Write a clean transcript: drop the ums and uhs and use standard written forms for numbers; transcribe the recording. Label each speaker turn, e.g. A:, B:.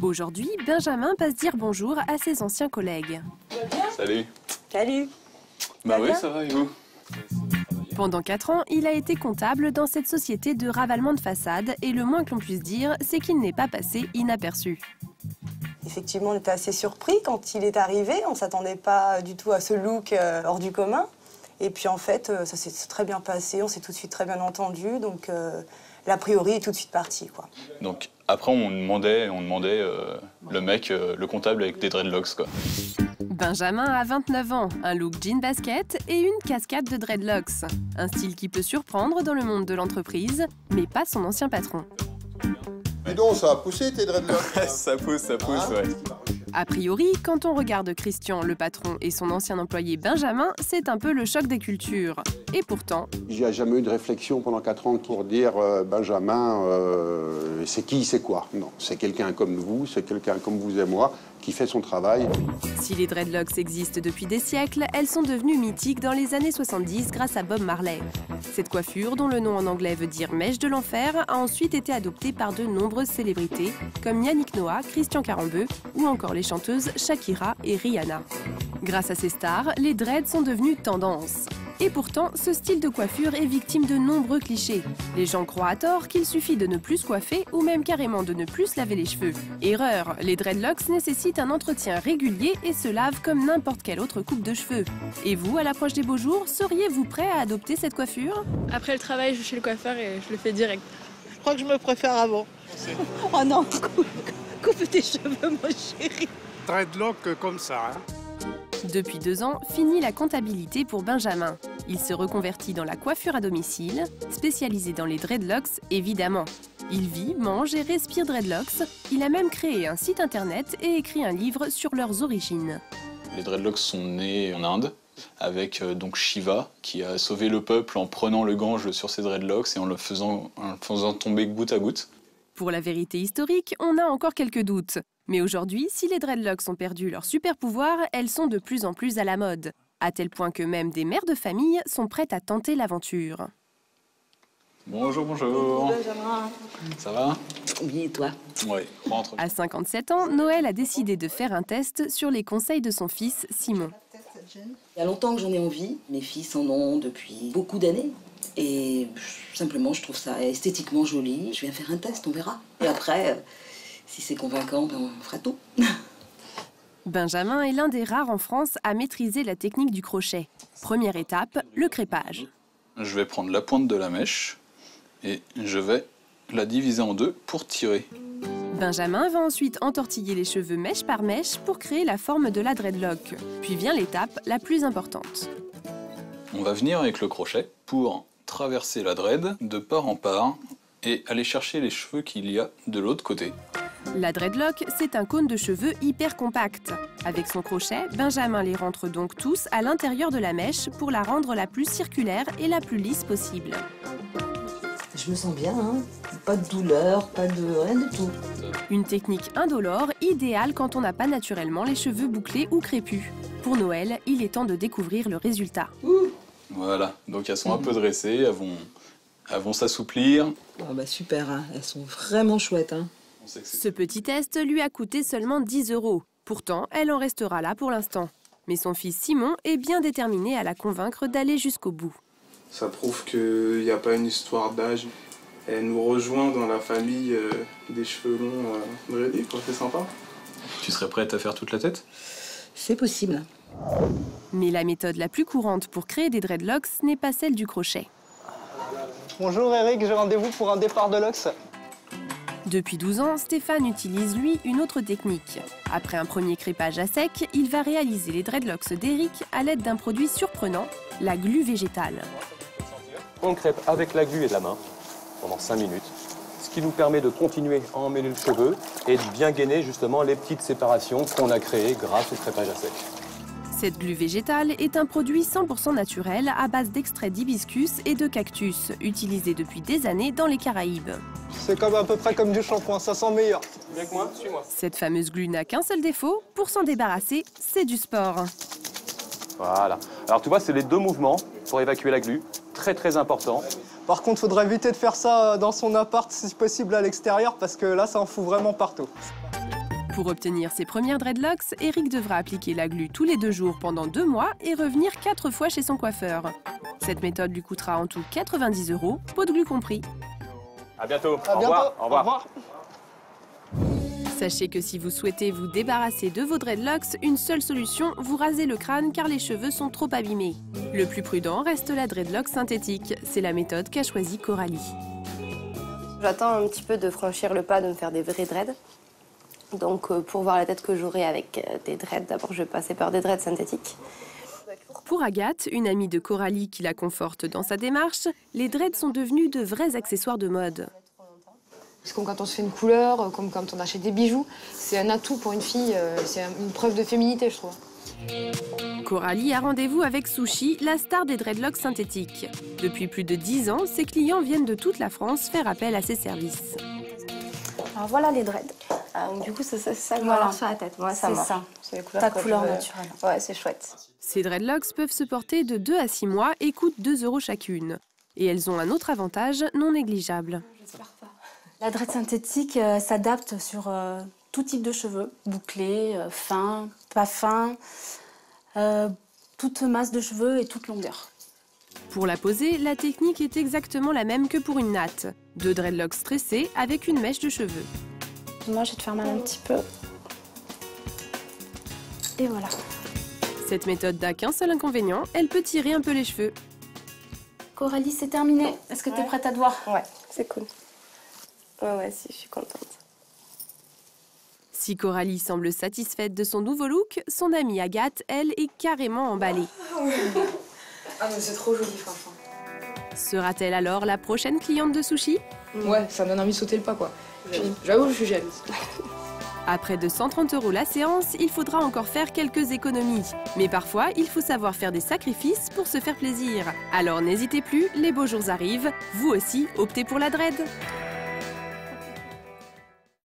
A: Aujourd'hui, Benjamin passe dire bonjour à ses anciens collègues.
B: Salut.
C: Salut.
B: Bah oui, ça va et vous?
A: Pendant 4 ans, il a été comptable dans cette société de ravalement de façade et le moins que l'on puisse dire, c'est qu'il n'est pas passé inaperçu.
C: Effectivement, on était assez surpris quand il est arrivé. On ne s'attendait pas du tout à ce look hors du commun. Et puis en fait, ça s'est très bien passé, on s'est tout de suite très bien entendu. Donc l'a priori est tout de suite parti, quoi.
B: Donc après, on demandait le mec, le comptable avec des dreadlocks, quoi.
A: Benjamin a 29 ans, un look jean basket et une casquette de dreadlocks. Un style qui peut surprendre dans le monde de l'entreprise, mais pas son ancien patron.
D: Dis donc, ça a poussé tes dreadlocks.
B: Ça pousse, ouais.
A: A priori, quand on regarde Christian, le patron, et son ancien employé Benjamin, c'est un peu le choc des cultures. Et pourtant...
D: Il n'y a jamais eu de réflexion pendant 4 ans pour dire Benjamin, c'est qui, c'est quoi? Non, c'est quelqu'un comme vous, c'est quelqu'un comme vous et moi, qui fait son travail.
A: Si les dreadlocks existent depuis des siècles, elles sont devenues mythiques dans les années 70 grâce à Bob Marley. Cette coiffure, dont le nom en anglais veut dire mèche de l'enfer, a ensuite été adoptée par de nombreuses célébrités, comme Yannick Noah, Christian Carambeu ou encore les chanteuses Shakira et Rihanna. Grâce à ces stars, les dreads sont devenus tendance. Et pourtant, ce style de coiffure est victime de nombreux clichés. Les gens croient à tort qu'il suffit de ne plus se coiffer ou même carrément de ne plus se laver les cheveux. Erreur, les dreadlocks nécessitent un entretien régulier et se lavent comme n'importe quelle autre coupe de cheveux. Et vous, à l'approche des beaux jours, seriez-vous prêt à adopter cette coiffure?
E: Après le travail, je vais chez le coiffeur et je le fais direct.
F: Je crois que je me préfère avant.
C: Oh non, coupe tes cheveux, mon chéri.
G: Dreadlock comme ça, hein.
A: Depuis 2 ans, fini la comptabilité pour Benjamin. Il se reconvertit dans la coiffure à domicile, spécialisé dans les dreadlocks, évidemment. Il vit, mange et respire dreadlocks. Il a même créé un site internet et écrit un livre sur leurs origines.
B: Les dreadlocks sont nés en Inde, avec donc Shiva, qui a sauvé le peuple en prenant le Gange sur ses dreadlocks et en le faisant tomber goutte à goutte.
A: Pour la vérité historique, on a encore quelques doutes. Mais aujourd'hui, si les dreadlocks ont perdu leur super pouvoir, elles sont de plus en plus à la mode. À tel point que même des mères de famille sont prêtes à tenter l'aventure.
B: Bonjour, bonjour.
C: Benjamin.
B: Ça va?
C: Oui, et toi?
B: Oui, rentre.
A: À 57 ans, Noël a décidé de faire un test sur les conseils de son fils, Simon.
H: Il y a longtemps que j'en ai envie. Mes fils en ont depuis beaucoup d'années. Et simplement, je trouve ça esthétiquement joli. Je viens faire un test, on verra. Et après, si c'est convaincant, ben on fera tout.
A: Benjamin est l'un des rares en France à maîtriser la technique du crochet. Première étape, le crêpage.
B: Je vais prendre la pointe de la mèche et je vais la diviser en 2 pour tirer.
A: Benjamin va ensuite entortiller les cheveux mèche par mèche pour créer la forme de la dreadlock. Puis vient l'étape la plus importante.
B: On va venir avec le crochet pour traverser la dread de part en part et aller chercher les cheveux qu'il y a de l'autre côté.
A: La dreadlock, c'est un cône de cheveux hyper compact. Avec son crochet, Benjamin les rentre donc tous à l'intérieur de la mèche pour la rendre la plus circulaire et la plus lisse possible.
H: Je me sens bien, hein. Pas de douleur, pas de rien du tout.
A: Une technique indolore, idéale quand on n'a pas naturellement les cheveux bouclés ou crépus. Pour Noël, il est temps de découvrir le résultat.
B: Voilà, donc elles sont un peu dressées, elles vont s'assouplir.
H: Oh bah super, hein. Elles sont vraiment chouettes, hein.
A: Ce petit test lui a coûté seulement 10 €. Pourtant, elle en restera là pour l'instant. Mais son fils Simon est bien déterminé à la convaincre d'aller jusqu'au bout.
I: Ça prouve qu'il n'y a pas une histoire d'âge. Elle nous rejoint dans la famille des cheveux longs dreadés, quoi. C'est sympa.
B: Tu serais prête à faire toute la tête?
H: C'est possible.
A: Mais la méthode la plus courante pour créer des dreadlocks n'est pas celle du crochet.
F: Bonjour Eric, j'ai rendez-vous pour un départ de locks.
A: Depuis 12 ans, Stéphane utilise, lui, une autre technique. Après un premier crépage à sec, il va réaliser les dreadlocks d'Eric à l'aide d'un produit surprenant, la glu végétale.
J: On crêpe avec la glu et la main pendant 5 minutes, ce qui nous permet de continuer à emmêler le cheveu et de bien gainer justement les petites séparations qu'on a créées grâce au crêpage à sec.
A: Cette glu végétale est un produit 100% naturel à base d'extraits d'hibiscus et de cactus, utilisé depuis des années dans les Caraïbes.
F: C'est comme à peu près comme du shampoing, ça sent meilleur.
I: Viens avec moi, suis-moi.
A: Cette fameuse glu n'a qu'un seul défaut, pour s'en débarrasser, c'est du sport.
J: Voilà. Alors tu vois, c'est les 2 mouvements pour évacuer la glu, très important.
F: Par contre, faudrait éviter de faire ça dans son appart, si possible à l'extérieur, parce que là, ça en fout vraiment partout.
A: Pour obtenir ses premières dreadlocks, Eric devra appliquer la glu tous les 2 jours pendant 2 mois et revenir 4 fois chez son coiffeur. Cette méthode lui coûtera en tout 90 €, pot de glu compris.
J: À bientôt.
F: À
J: Au
F: bientôt.
J: revoir. Au revoir.
A: Sachez que si vous souhaitez vous débarrasser de vos dreadlocks, une seule solution, vous rasez le crâne car les cheveux sont trop abîmés. Le plus prudent reste la dreadlock synthétique. C'est la méthode qu'a choisie Coralie.
K: J'attends un petit peu de franchir le pas de me faire des vrais dreads. Donc pour voir la tête que j'aurai avec des dreads, d'abord je vais passer par des dreads synthétiques.
A: Pour Agathe, une amie de Coralie qui la conforte dans sa démarche, les dreads sont devenus de vrais accessoires de mode.
L: C'est comme quand on se fait une couleur, comme quand on achète des bijoux. C'est un atout pour une fille, c'est une preuve de féminité, je trouve.
A: Coralie a rendez-vous avec Sushi, la star des dreadlocks synthétiques. Depuis plus de 10 ans, ses clients viennent de toute la France faire appel à ses services.
K: Alors voilà les dreads. Du coup, c'est ça que voilà. Sur la tête. Ouais, c'est ça. C'est ta couleur naturelle. Ouais, c'est chouette.
A: Ces dreadlocks peuvent se porter de 2 à 6 mois et coûtent 2 € chacune. Et elles ont un autre avantage non négligeable.
M: La dread synthétique s'adapte sur tout type de cheveux, bouclés, fins, pas fins, toute masse de cheveux et toute longueur.
A: Pour la poser, la technique est exactement la même que pour une natte. 2 dreadlocks stressés avec une mèche de cheveux.
M: Moi, je vais te faire mal un petit peu. Et voilà.
A: Cette méthode n'a qu'un seul inconvénient, elle peut tirer un peu les cheveux.
M: Coralie, c'est terminé. Est-ce que tu es prête à te voir?
K: Ouais, c'est cool. Ouais, si, je suis contente.
A: Si Coralie semble satisfaite de son nouveau look, son amie Agathe, elle, est carrément emballée.
L: Ah mais c'est trop joli, franchement.
A: Sera-t-elle alors la prochaine cliente de Sushi?
L: Ouais, ça me donne envie de sauter le pas, quoi. J'avoue, je suis jalouse.
A: À près de 130 € la séance, il faudra encore faire quelques économies. Mais parfois, il faut savoir faire des sacrifices pour se faire plaisir. Alors n'hésitez plus, les beaux jours arrivent. Vous aussi, optez pour la dread.